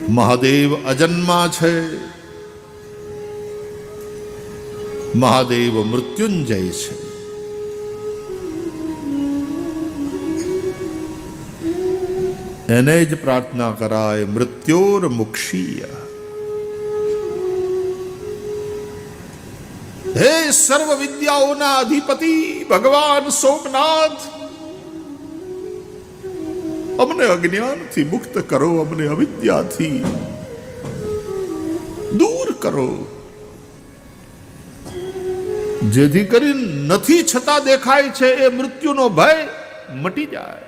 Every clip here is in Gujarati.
મહાદેવ અજન્મા છે, મહાદેવ મૃત્યુંજય છે. એને જ પ્રાર્થના કરાય, મૃત્યોર મુક્ષીય. હે સર્વ વિદ્યાઓના અધિપતિ ભગવાન સોમનાથ, અમને અજ્ઞાનથી મુક્ત કરો, અમને અવિદ્યાથી દૂર કરો, જેથી કરી નથી છતાં દેખાય છે એ મૃત્યુનો ભય મટી જાય.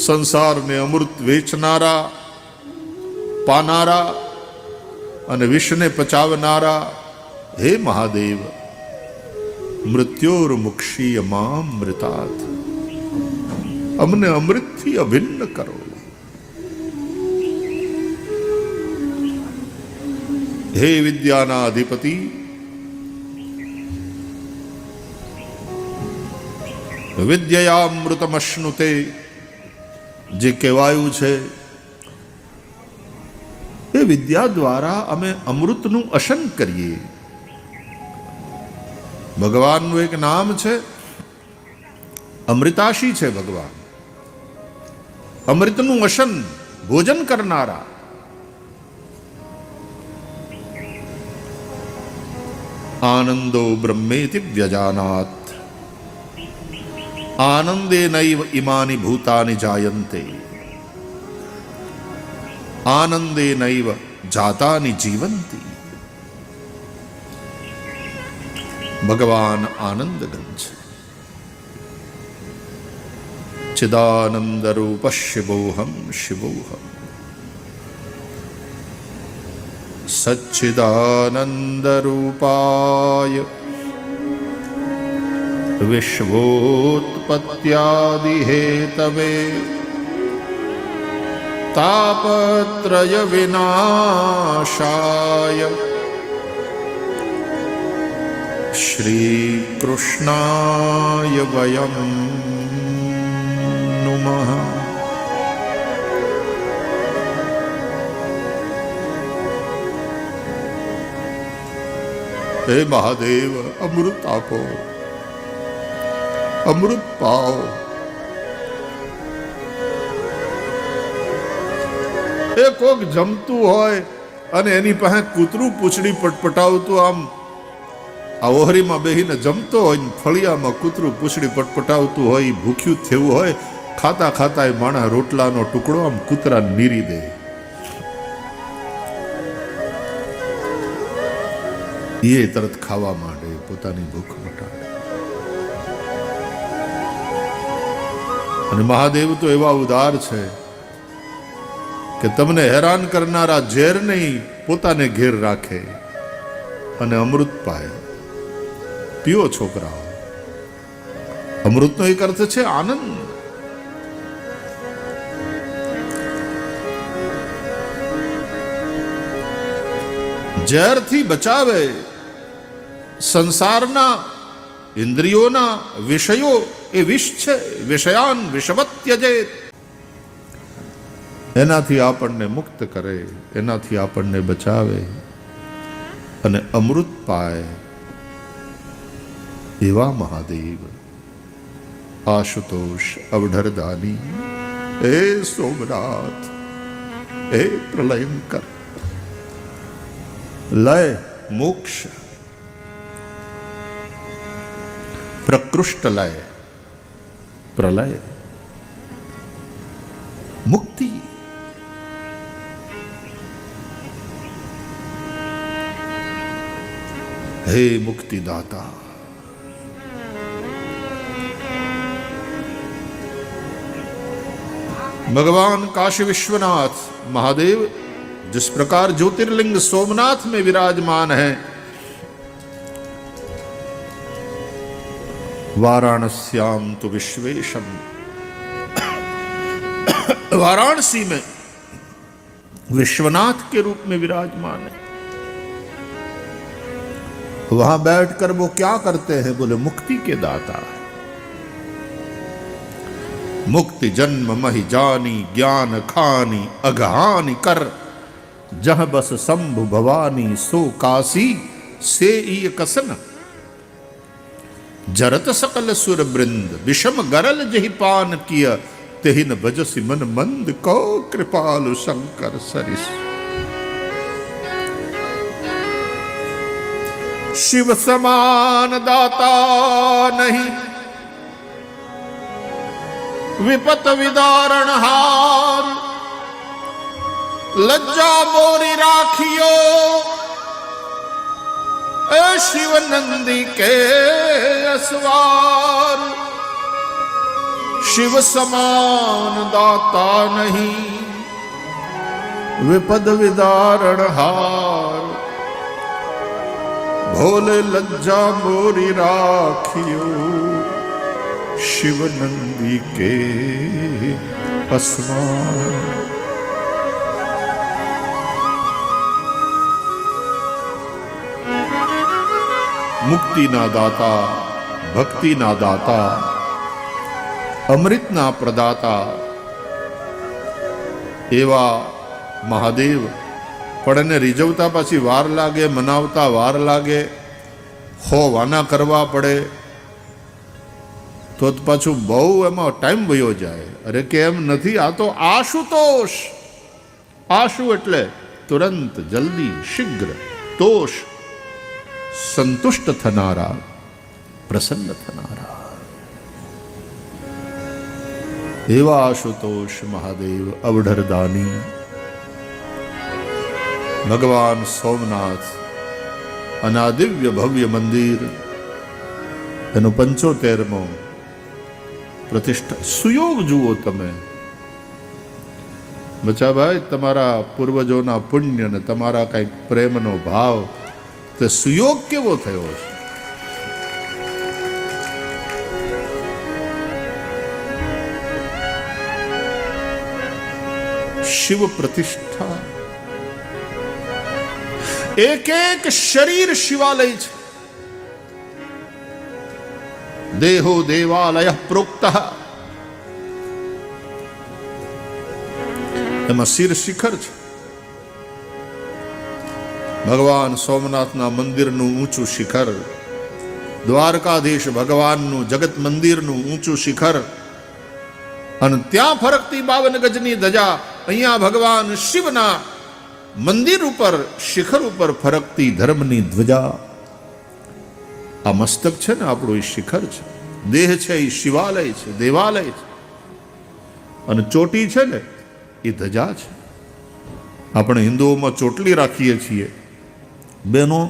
સંસારને અમૃત વેચનારા, પાનારા અને વિષને પચાવનારા હે મહાદેવ, મૃત્યોર મુક્ષીય મામૃતાત, અમને અમૃતથી અભિન્ન કરો. હે વિદ્યાના અધિપતિ, વિદ્યયામૃતમશ્નુતે જે કહેવાયું છે એ વિદ્યા દ્વારા અમે અમૃતનું અશન કરીએ. ભગવાનનું એક નામ છે, અમૃતાશી છે ભગવાન, અમૃતનું અશન, ભોજન કરનારા. આનંદો બ્રહ્મેતિ વ્યજાનાત, આનંદે નૈવ ઇમાની ભૂતાની જાયન્તે, આનંદે નૈવ જાતાની જીવંતી. ભગવાન આનંદગન છે. ચિદાનંદ રૂપ શિવોહમ શિવોહમ, સચ્ચિદાનંદ રૂપાય વિશ્વોત્પત્યાદિ હેતવે તાપત્રય વિનાશાય શ્રી કૃષ્ણાય વયમ નુમઃ. હે મહાદેવ, અમૃત આપો, અમૃત પાઓ. એ કોક જમતું હોય અને એની પાસે કૂતરું પૂંછડી પટપટાવતું આમ ઓહરીમાં બેહીને જમતો હોય ને ફળિયામાં કૂતરું પૂંછડી પટપટાવતું હોય, ભૂખ્યું થયું હોય, ખાતા ખાતા એ માણસ રોટલાનો ટુકડો આમ કૂતરા નીરી દે. એ તરત ખાવા માંડે, પોતાની ભૂખ મટાડે. અને મહાદેવ તો એવા ઉદાર છે કે તમને હેરાન કરનારા ઝેર નહીં, પોતાને ઘેર રાખે અને અમૃત પાય. પીઓ છોકરાઓ, અમૃતનો એક અર્થ છે આનંદ. ઝેરથી બચાવે, સંસારના ઇન્દ્રિયોના વિષયો એ વિષ છે, વિષયાન વિષવત્યજેત. એનાથી આપણને મુક્ત કરે, એનાથી આપણને બચાવે અને અમૃત પાય એવા મહાદેવ. આશુતોષ અવઢરદાની, હે સોમનાથ, હે પ્રલયંકર, લય મોક્ષ, પ્રકૃષ્ટ લય, પ્રલય, મુક્તિ. હે મુક્તિદાता, भगवान काशी विश्वनाथ महादेव जिस प्रकार ज्योतिर्लिंग सोमनाथ में विराजमान है, वाराणस्याम तो विश्वेशम, वाराणसी में विश्वनाथ के रूप में विराजमान है. वहां बैठकर वो क्या करते हैं? बोले मुक्ति के दाता है. मुक्ति जन्म महि जानी ज्ञान खानी अघहानी कर जह बस शंभु भवानी सो काशी से ईय कसन जरत सकल सुर वृंद विषम गरल जहि पान किय तेहि न भजसि मन मंद को कृपालु शंकर सरिस। शिव समान दाता नहीं विपत विदारण हार लज्जा मोरी राखियो ए शिव नंदी के असवार। शिव समान दाता नहीं विपद विदारण हार भोले लज्जा मोरी राखियो शिव नंदी के असवार। मुक्ति ना दाता भक्ति ना दाता अमृत ना प्रदाता एवा महादेव पण ने રીઝવતા પછી વાર લાગે, મનાવતા વાર લાગે, હો વાના કરવા પડે તો પાછું બહુ એમાં ટાઈમ વયો જાય. અરે કેમ નથી, આ તો આશુતોષ. આશુ એટલે તુરંત, જલ્દી, શીઘ્ર. તોષ સંતુષ્ટ થનારા, પ્રસન્ન થનારા. એવા આશુતોષ મહાદેવ અવઢરદાની ભગવાન સોમનાથ અને આ દિવ્ય ભવ્ય મંદિર એનો 75મો પ્રતિષ્ઠા. સુયોગ જુઓ તમે બચાભાઈ, તમારા પૂર્વજોના પુણ્ય ને તમારા કંઈક પ્રેમનો ભાવ, તે સુયોગ કેવો થયો છે. શિવ પ્રતિષ્ઠા, એક એક શરીર શિવાલય છે. દેહો દેવાલય પ્રોક્ત, એમાં શિર શિખર છે. ભગવાન સોમનાથના મંદિરનું ઊંચું શિખર, દ્વારકાધીશ ભગવાનનું જગત મંદિરનું ઊંચું શિખર, અને ત્યાં ફરકતી 52 ગજની ધજા. અહીંયા ભગવાન શિવના મંદિર ઉપર શિખર ઉપર ફરકતી ધર્મની ધ્વજા. આ મસ્તક છે ને આપણું, એ શિખર છે. દેહ છે એ શિવાલય છે, દેવાલય છે. અને ચોટી છે ને એ ધજા છે. આપણે હિન્દુઓમાં ચોટલી રાખીએ છીએ બેનો.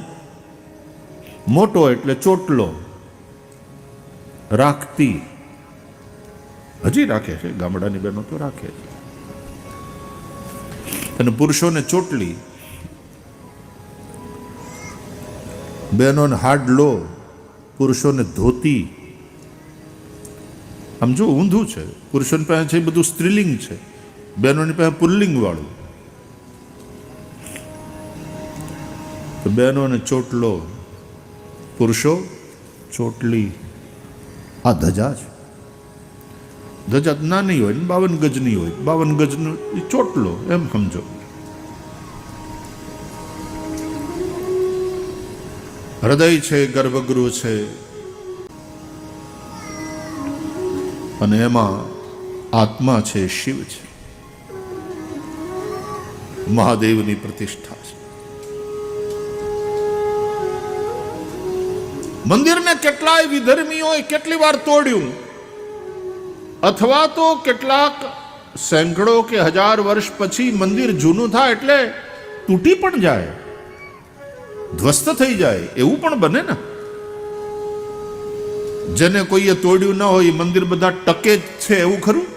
મોટો એટલે ચોટલો, રાખતી. હજી રાખે છે, ગામડાની બહેનો તો રાખે છે. અને પુરુષોને ચોટલી, બહેનોને હાડલો, પુરુષોને ધોતી. આમ જો ઊંધું છે. પુરુષોની પાસે છે એ બધું સ્ત્રીલિંગ છે, બહેનોની પાસે પુલ્લિંગ વાળું. તો બહેનોને ચોટલો, પુરુષો ચોટલી. આ ધજા છે. ધજા નાની હોય ને 52 ગજની હોય, 52 ગજનો ચોટલો એમ સમજો. હૃદય છે, ગર્ભગૃહ છે, અને એમાં આત્મા છે, શિવ છે. મહાદેવની પ્રતિષ્ઠા છે. મંદિરને કેટલાય વિધર્મીઓએ કેટલી વાર તોડ્યું, અથવા તો કેટલાક સેંકડો કે 1000 વર્ષ પછી મંદિર જૂનું થાય એટલે તૂટી પણ જાય, ધ્વસ્ત થઈ જાય, એવું પણ બને ને. જેને કોઈએ તોડ્યું ન હોય મંદિર બધા ટકે જ છે એવું ખરું?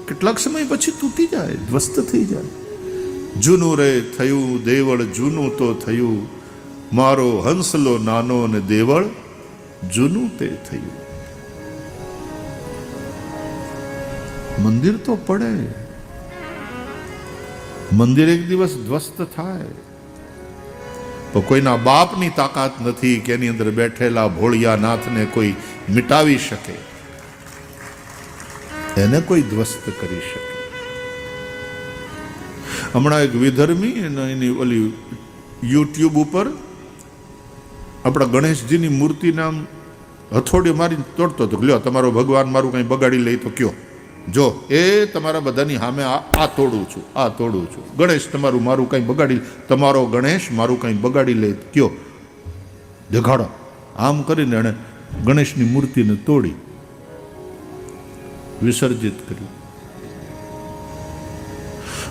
કેટલાક સમય પછી તૂટી જાય, ધ્વસ્ત થઈ જાય. જૂનું રે થયું દેવળ જૂનું તો થયું, મારો હંસલો નાનો ને દેવળ જૂનું તે થયું. મંદિર તો પડે, મંદિર એક દિવસ ધ્વસ્ત થાય. તો કોઈના બાપની તાકાત નથી કે એની અંદર બેઠેલા ભોળિયાનાથને કોઈ મિટાવી શકે. એને કોઈ ધ્વસ્ત કરી શકે? હમણાં એક વિધર્મી એની ઓલી યુટ્યુબ ઉપર આપણા ગણેશજીની મૂર્તિને આમ હથોડી મારીને તોડતો હતો. લ્યો, તમારો ભગવાન મારું કંઈ બગાડી લે તો કયો, જો એ તમારા બધાની સામે આ તોડું છું, આ તોડું છું. ગણેશ તમારું મારું કંઈ બગાડી, તમારો ગણેશ મારું કંઈ બગાડી લે કયો, દેખાડો. આમ કરીને એણે ગણેશની મૂર્તિને તોડી વિસર્જિત કરી.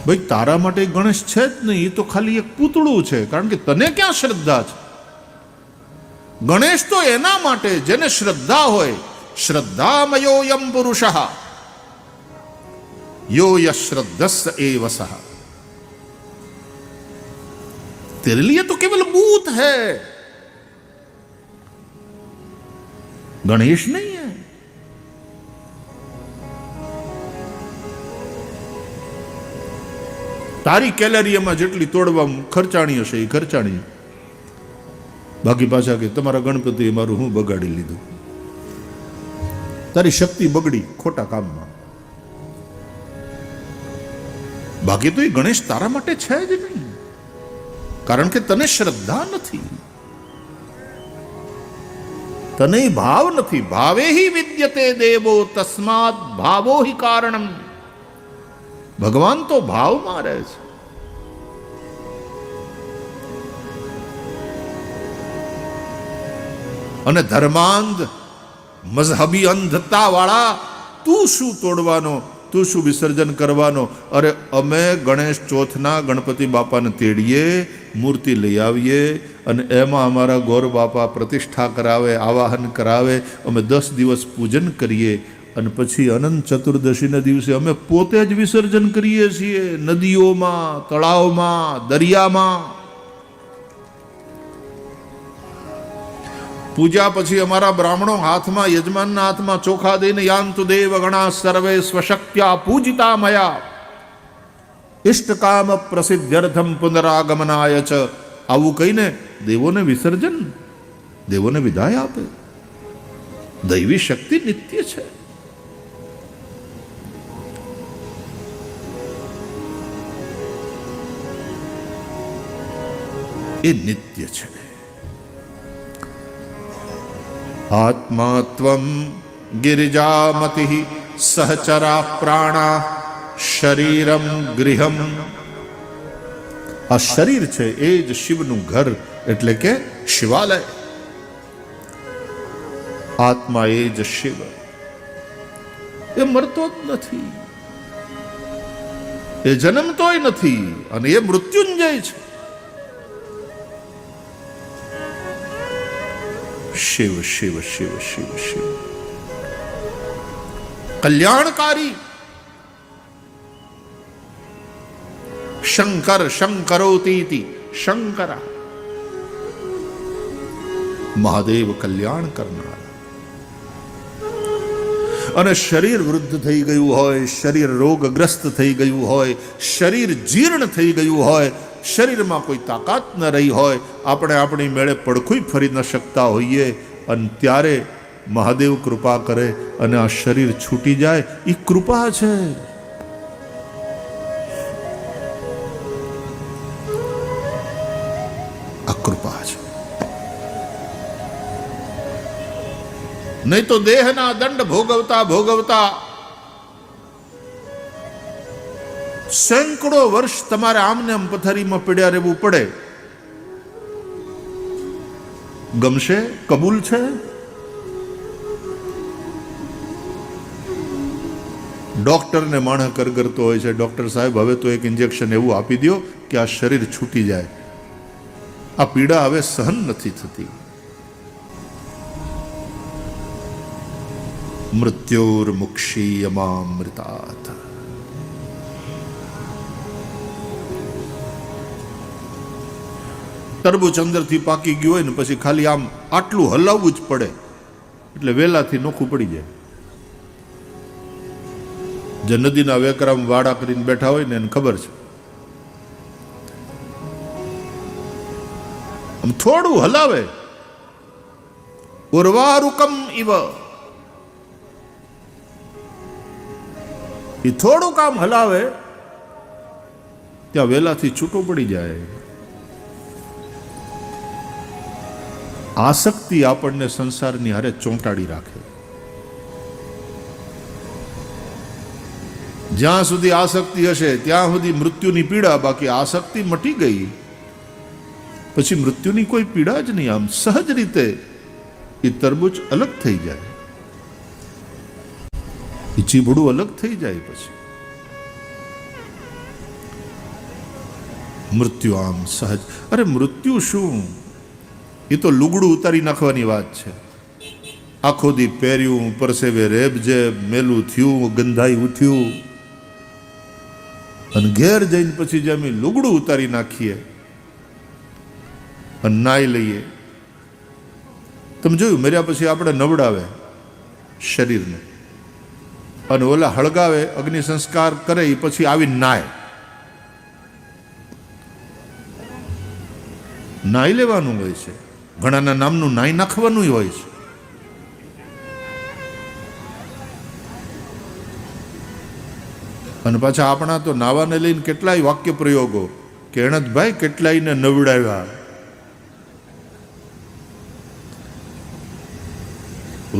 ભાઈ, તારા માટે ગણેશ છે જ નહીં, એ તો ખાલી એક પૂતળું છે. કારણ કે તને ક્યાં શ્રદ્ધા છે? ગણેશ તો એના માટે જેને શ્રદ્ધા હોય. શ્રદ્ધામયોયમ પુરુષ યો યશ્રદ્ધસ્સ એવ સહ. तेरे लिए तो केवल भूत है, गणेश नहीं है. તારી કેલેરીમાં જેટલી તોડવા ખર્ચાણી હશે એ ખર્ચાણી. બાકી પાછા કે તમારા ગણપતિ મારું હું બગાડી લીધું. તારી શક્તિ બગડી ખોટા કામમાં. બાકી તો એ ગણેશ તારા માટે છે જ નહીં, કારણ કે તને શ્રદ્ધા નથી, તને ભાવ નથી. ભાવે હિ વિદ્યતે દેવો તસ્માત ભાવો હિ કારણમ. ભગવાન તો ભાવમાં રહે છે. અને ધર્માંધ મઝહબી અંધતા વાળા તું શું તોડવાનો, તું શું વિસર્જન કરવાનો? અરે અમે ગણેશ ચોથના ગણપતિ બાપાને તેડીએ, મૂર્તિ લઈ આવીએ અને એમાં અમારા ગોર બાપા પ્રતિષ્ઠા કરાવે, આવાહન કરાવે. અમે 10 દિવસ પૂજન કરીએ અને પછી અનંત ચતુર્દશીના દિવસે અમે પોતે જ વિસર્જન કરીએ છીએ, નદીઓમાં, તળાવમાં, દરિયામાં. પૂજા પછી અમારા બ્રાહ્મણો હાથમાં, યજમાનના હાથમાં ચોખા દઈને યાંતુ દેવ ગણા સર્વે સ્વશક્ત્યા પૂજિતા મયા ઇષ્ટકામ પ્રસિદ્ધ્યર્થમ પુનરાગમનાય ચ. આવું કહીને દેવોને વિસર્જન, દેવોને વિદાય આપે. દૈવી શક્તિ નિત્ય છે. એ નિત્ય છે. આત્મા ત્વમ ગિરિજામતિ સહચરા પ્રાણા શરીરમ ગૃહમ. આ શરીર છે એ જ શિવનું ઘર, એટલે કે શિવાલય. આત્મા એ જ શિવ. એ મરતો જ નથી, એ જન્મતોય નથી અને એ મૃત્યુંજય છે. શિવ શિવ શિવ શિવ શિવ. કલ્યાણકારી. શંકર શંકરોતી શંકર. મહાદેવ કલ્યાણ કરનાર. અને શરીર વૃદ્ધ થઈ ગયું હોય, શરીર રોગગ્રસ્ત થઈ ગયું હોય, શરીર જીર્ણ થઈ ગયું હોય, શરીરમાં કોઈ તાકાત ન રહી હોય, આપણે આપણી મેળે પડખું ફરી ન શકતા હોઈએ, અને ત્યારે મહાદેવ કૃપા કરે અને આ શરીર છૂટી જાય. એ કૃપા છે. આ કૃપા છે. નહીં તો દેહના દંડ ભોગવતા ભોગવતા સેંકડો વર્ષ તમારે આમને આમ પથારીમાં પડ્યા રહેવું પડે. ગમશે? કબૂલ છે? ડોક્ટરને માણસ કરતો હોય છે, ડોક્ટર સાહેબ હવે તો એક ઇન્જેક્શન એવું આપી દો કે આ શરીર છૂટી જાય. આ પીડા હવે સહન નથી થતી. મૃત્યોર્મુક્ષીયમામૃતાત. તરબૂચ અંદરથી પાકી ગયું હોય ને પછી ખાલી આમ આટલું હલાવવું જ પડે એટલે વેલાથી નોખું પડી જાય. જે નદીના વેકરામ વાડા કરીને બેઠા હોય ને એને ખબર છે. આમ થોડું હલાવે, ઉર્વારુકમ ઇવ. એ થોડું કામ હલાવે ત્યાં વેલાથી છૂટો પડી જાય. આસક્તિ આપણને સંસારની હારે ચોંટાડી રાખે. જ્યાં સુધી આસક્તિ હશે ત્યાં સુધી મૃત્યુની પીડા. બાકી આસક્તિ મટી ગઈ પછી મૃત્યુની કોઈ પીડા જ નહીં. આમ સહજ રીતે એ તરબૂચ અલગ થઈ જાય, એ ચીભડું અલગ થઈ જાય. પછી મૃત્યુ આમ સહજ. અરે મૃત્યુ શું, એ તો લુગડું ઉતારી નાખવાની વાત છે. આખો દી પહેર્યું, પરસેવે રેબજેબ, મેલું થયું, ગંધાઈ ઉઠ્યું, અને ઘેર જઈને પછી જેમ લુગડું ઉતારી નાખીએ અને નાઈ લઈએ. તમે જોયું, મર્યા પછી આપણે નવડાવે શરીરને, અને ઓલા હળગાવે, અગ્નિ સંસ્કાર કરે, એ પછી આવી નાય. નાઈ લેવાનું હોય છે, ઘણાના નામનું નાઈ નાખવાનું હોય છે. અને પાછા આપણા તો નાવાને લઈને કેટલાય વાક્ય પ્રયોગો કે એણતભાઈ કેટલાયને નવડાવ્યા.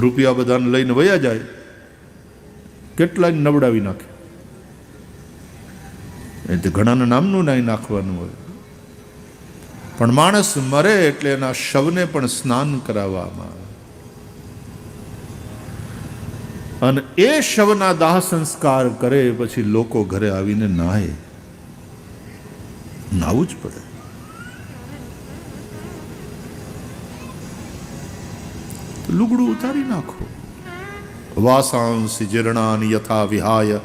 રૂપિયા બધાને લઈને વયા જાય, કેટલાય નવડાવી નાખે. એટલે ઘણાના નામનું નાઈ નાખવાનું હોય. પણ માણસ મરે એટલે એના શવને પણ સ્નાન કરાવવામાં આવે, અને એ શવના દાહ સંસ્કાર કરે પછી લોકો ઘરે આવીને નાહે. નાવું જ પડે. લુગડું ઉતારી નાખો. વાસાંસી જીર્ણાની યથા વિહાય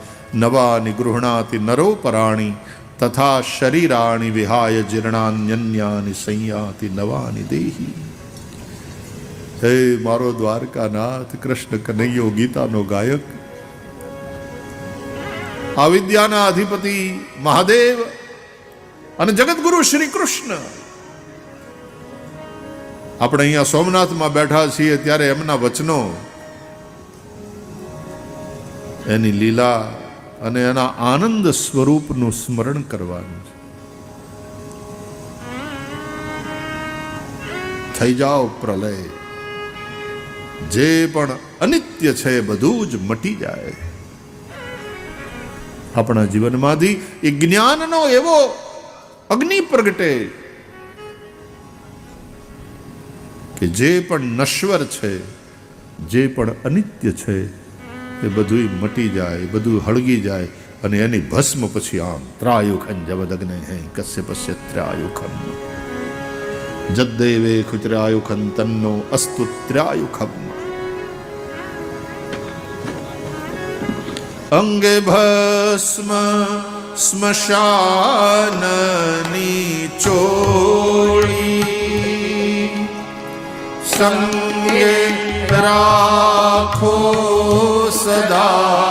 નવાનિ ગૃહણાતિ નરો પરાણી તથા શરીરાણી વિહાય જીર્ણાન્યન્યાની સંયાતિ નવાની દેહી. હે મારો દ્વારકાનાથ કૃષ્ણ કનૈયો, ગીતાનો ગાયક, આ વિદ્યાના અધિપતિ મહાદેવ અને જગતગુરુ શ્રી કૃષ્ણ. આપણે અહીંયા સોમનાથમાં બેઠા છીએ ત્યારે એમના વચનો, એની લીલા અને એના આનંદ સ્વરૂપનું સ્મરણ કરવાનું છે. થઈ જાઓ પ્રલય, જે પણ અનિત્ય છે બધું જ મટી જાય. આપણા જીવનમાંથી એ જ્ઞાનનો એવો અગ્નિ પ્રગટે કે જે પણ નશ્વર છે, જે પણ અનિત્ય છે, એ બધું મટી જાય, બધું હળગી જાય, અને એની ભસ્મ પછી આમ ત્રાયુખન જવદગ્ને હે કસ્ય પશ્ય ત્રાયુખમ જદ્દેવે ખુત્રાયુખન તન્નો અસ્તુ ત્રાયુખમ. અંગે ભસ્મ સ્મશાનની ચોળી સંગે રાખો સદા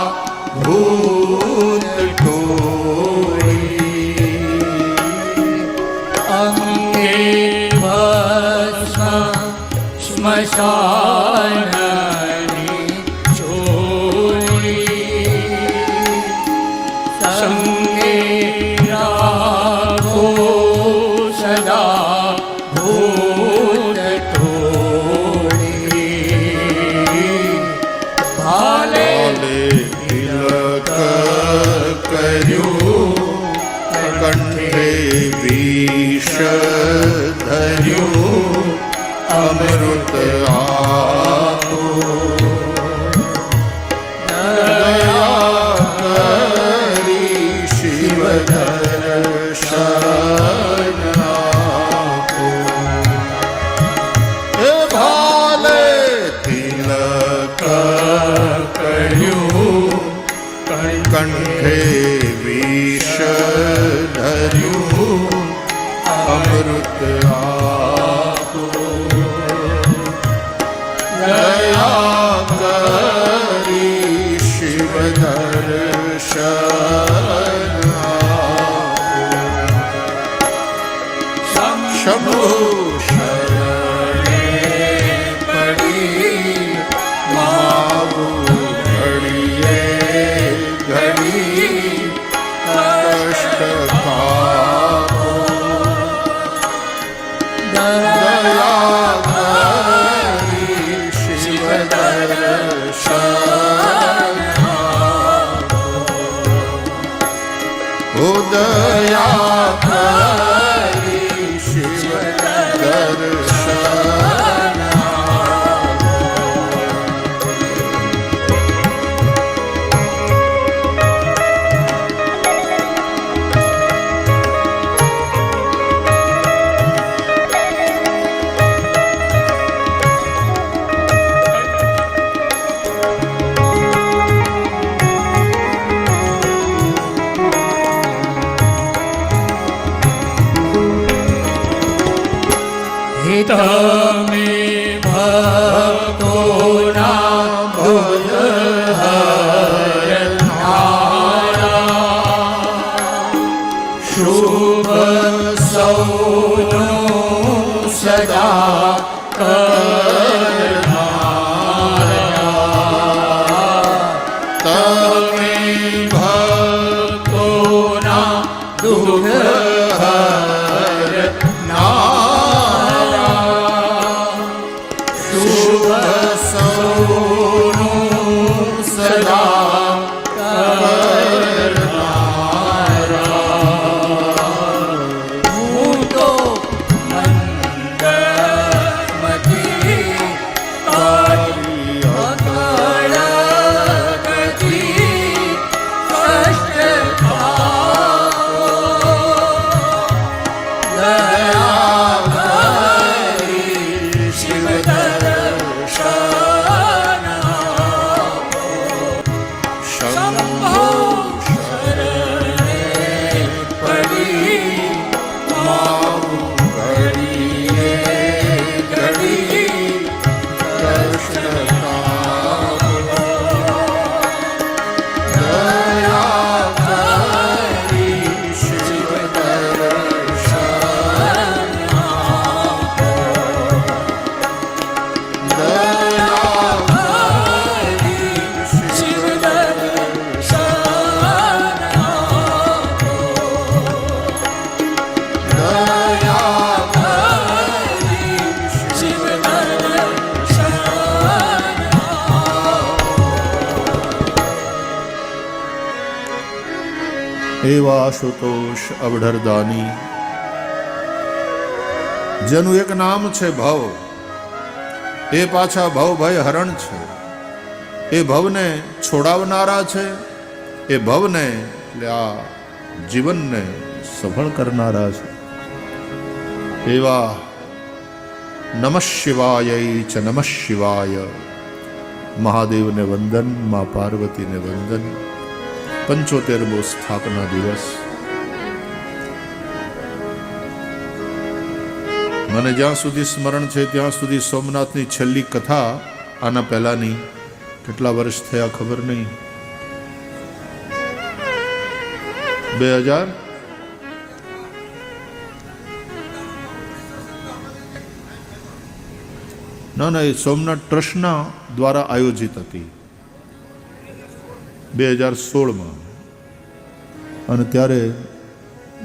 ભૂત ટોળી. અંગે ભસ્મ સ્મશાનની ચોળી સંગે રાખો સદા ભૂત ટોળી. ભાલે તિલક કર્યું, કંઠે વિષ ધર્યું, અમૃત આપો દયા કરી શિવ દર્શન આપો. હે ભાલે તિલક કર્યું, કંઠે વિષ ધર્યું, અમૃત આપો દયા કરી શિવ દર્શન આપો. શંભુ શરણે પડી માવું ઘડીએ ઘડી શુભ સૌનું સદા કરનારા. હું તો મંદમતી તારી અકળગતી કષ્ટ થાઓ દયા કરી શિવ દર્શન આપો. શંભો શરણે પડી માવું ઘડીએ ઘડી દર્શન આપો. દયા કરી શિવ દર્શન આપો. દયા કરી શિવ દર્શન આપો. દયા કરી શિવ દર્શન એવા આશુતોષ અવઢરદાની, જેનું એક નામ છે ભવ, એ પાછા ભવ ભય હરણ છે. એ ભવને છોડાવનારા છે, એ ભવને એટલે આ જીવનને સફળ કરનારા છે. એવા નમઃ શિવાય ચ નમઃ શિવાય. મહાદેવને વંદન, મા પાર્વતીને વંદન. 75મો સ્થાપના દિવસ. મને જ્યાં સુધી સ્મરણ છે ત્યાં સુધી સોમનાથની છેલ્લી કથા આના પહેલાની કેટલા વર્ષ થયા ખબર નહીં, 2000 ના એ સોમનાથ ટ્રસ્ટના દ્વારા આયોજિત હતી 2016માં. અને ત્યારે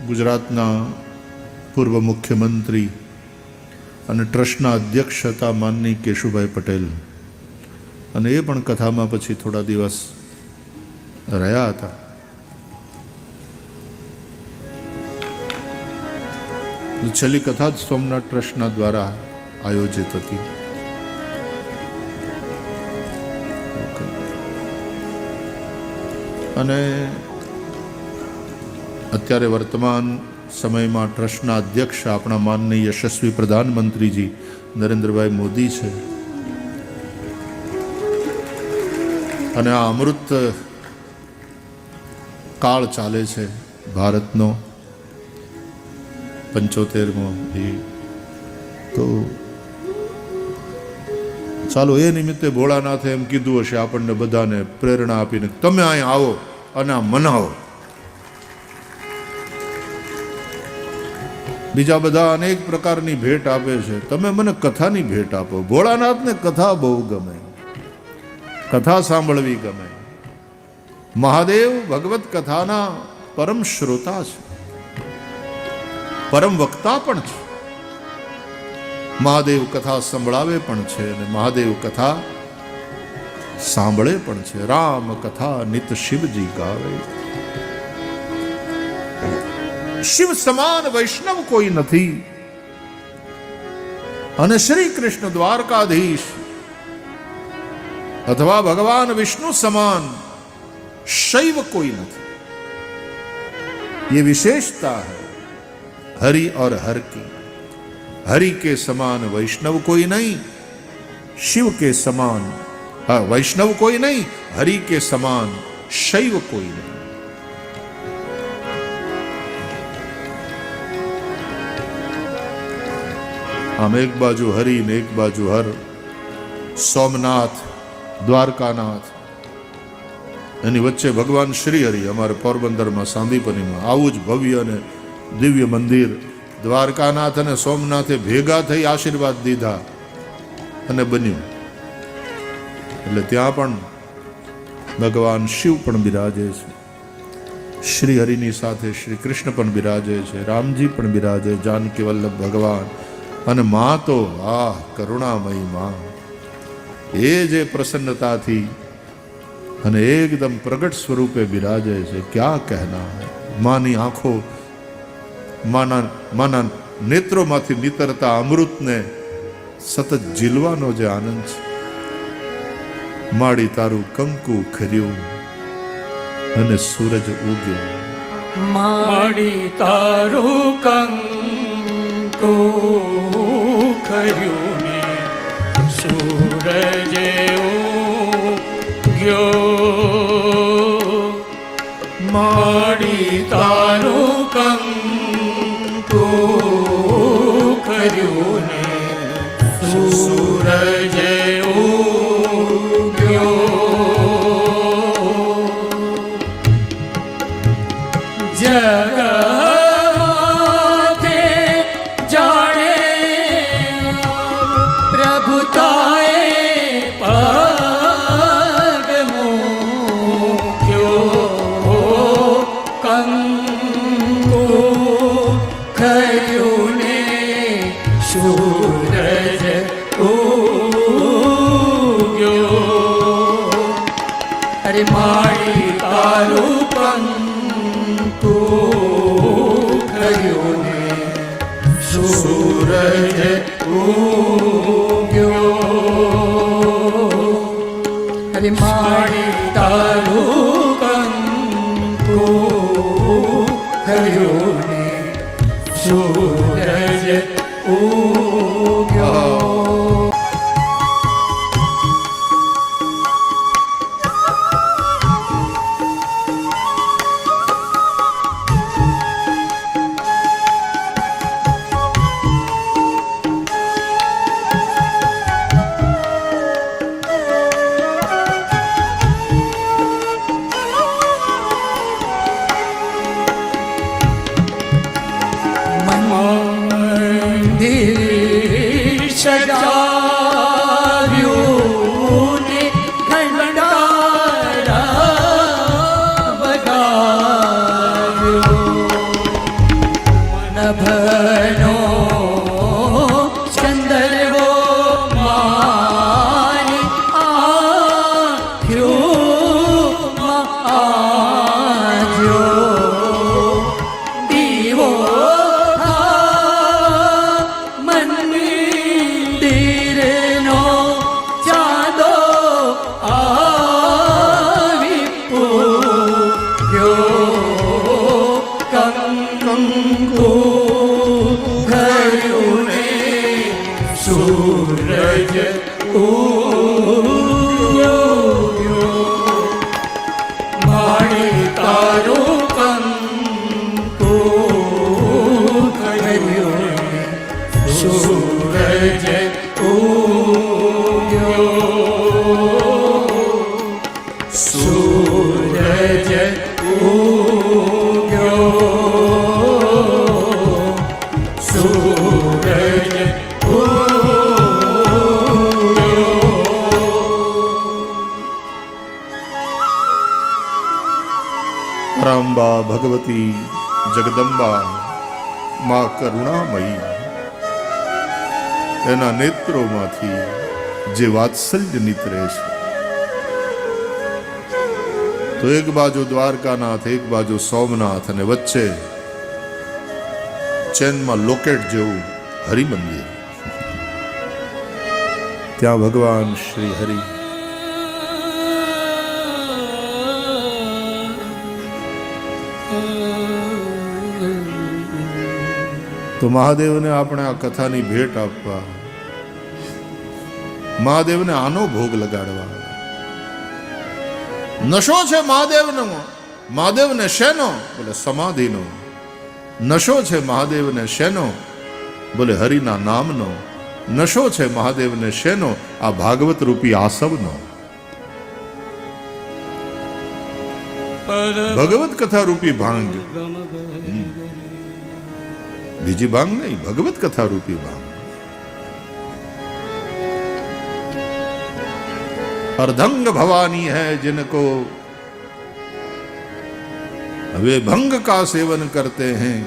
ગુજરાતના પૂર્વ મુખ્યમંત્રી અને ટ્રસ્ટના અધ્યક્ષ હતા માનની કેશુભાઈ પટેલ, અને એ પણ કથામાં પછી થોડા દિવસ રહ્યા હતા. છેલ્લી કથા જ સોમનાથ ટ્રસ્ટના દ્વારા આયોજિત હતી. અને અત્યારે વર્તમાન સમયમાં ટ્રસ્ટના અધ્યક્ષ આપણા માનનીય યશસ્વી પ્રધાનમંત્રીજી નરેન્દ્રભાઈ મોદી છે. અને આ અમૃત કાળ ચાલે છે ભારતનો 75મો. એ તો ચાલો એ નિમિત્તે ભોળાનાથે એમ કીધું હશે આપણને બધાને પ્રેરણા આપીને, તમે અહીંયા આવો અને આ મનાવો. બીજા બધા અનેક પ્રકારની ભેટ આપે છે, તમે મને કથાની ભેટ આપો. ભોળાનાથને કથા બહુ ગમે, કથા સાંભળવી ગમે. મહાદેવ ભગવત કથાના પરમ શ્રોતા છે, પરમ વક્તા પણ છે. મહાદેવ કથા સંભળાવે પણ છે અને મહાદેવ કથા સાંભળે પણ છે. રામ કથા નિત શિવજી ગાવે. શિવ સમાન વૈષ્ણવ કોઈ નથી, અને શ્રી કૃષ્ણ દ્વારકાધીશ અથવા ભગવાન વિષ્ણુ સમાન શૈવ કોઈ નથી. ये विशेषता है हरि और हर की. हरि के समान वैष्णव कोई नहीं, शिव के समान वैष्णव कोई नहीं, हरि के समान शैव कोई नहीं. આમ એક બાજુ હરિ ને એક બાજુ હર. સોમનાથ, દ્વારકાનાથ, એની વચ્ચે ભગવાન શ્રી હરિ. અમારે પોરબંદરમાં સાંદીપનીમાં આવું જ ભવ્ય અને દિવ્ય મંદિર દ્વારકાનાથ અને સોમનાથે ભેગા થઈ આશીર્વાદ દીધા અને બન્યું. એટલે ત્યાં પણ ભગવાન શિવ પણ બિરાજે છે, શ્રી હરિની સાથે શ્રી કૃષ્ણ પણ બિરાજે છે, રામજી પણ બિરાજે, જાનકી વલ્લભ ભગવાન. અને માં તો કરુણામયી માં. એ જે પ્રસન્નતાથી અને એકદમ પ્રગટ સ્વરૂપે બિરાજે છે, ક્યાં કહેના હૈ. માની આંખો, માના નેત્રોમાંથી નીતરતા અમૃતને સતત ઝીલવાનો જે આનંદ છે. માડી તારું કંકુ ખર્યું અને સૂરજ ઉગ્યો. માડી તારું કંકુ ખર્યું ને સૂરજ ઉગ્યો. માડી તારું કંકુ ખર્યું ને સૂરજ ઉગ્યો. જગતે જાણે પ્રભુતાએ પગ મૂક્યો. કંકુ ખર્યું ને સૂરજ ઉગ્યો. અરે માડી તારું કંકુ ખર્યું ને સૂરજ ઉગ્યો. અરે માડી તારું કંકુ ખર્યું ને સૂરજ ઉગ્યો. મંદિર સજાવ્યું ને ખંડારા બગાવ્યો. નભનો ચંદરવો મારી આંખોમાં આવ્યો. દીવો મંદિરનો ચાંદો આવી પૂર્યો. કંકુ ખર્યું ને સૂરજ ઉગ્યો. માડી તારું કંકુ ખર્યું ને સૂરજ ઉગ્યો. સૂરજ ઉગ્યો. સૂરજ ઉગ્યો. પરાંબા ભગવતી જગદંબા મા કરુણામયી, એના નેત્રોમાંથી જે વાત્સલ્ય નીતરે છે. તો એક બાજુ દ્વારકાનાથ, એક બાજુ સોમનાથ, અને વચ્ચે ચેનમાં લોકેટ જેવું હરિમંદિર. ત્યાં ભગવાન શ્રી હરિ તો મહાદેવને આપણે આ કથાની ભેટ આપવા, મહાદેવને આનો ભોગ લગાડવા. નશો છે મહાદેવનો. મહાદેવને શેનો? બોલે સમાધિનો. નશો છે મહાદેવને શેનો? બોલે હરિના નામનો. નશો છે મહાદેવને શેનો? આ ભાગવત રૂપી આસવનો. ભગવત કથા રૂપી ભાંગ, બીજી ભાંગ નહીં, ભગવત કથા રૂપી ભાંગ. अर्धंग भवानी है जिनको वे भंग का सेवन करते हैं,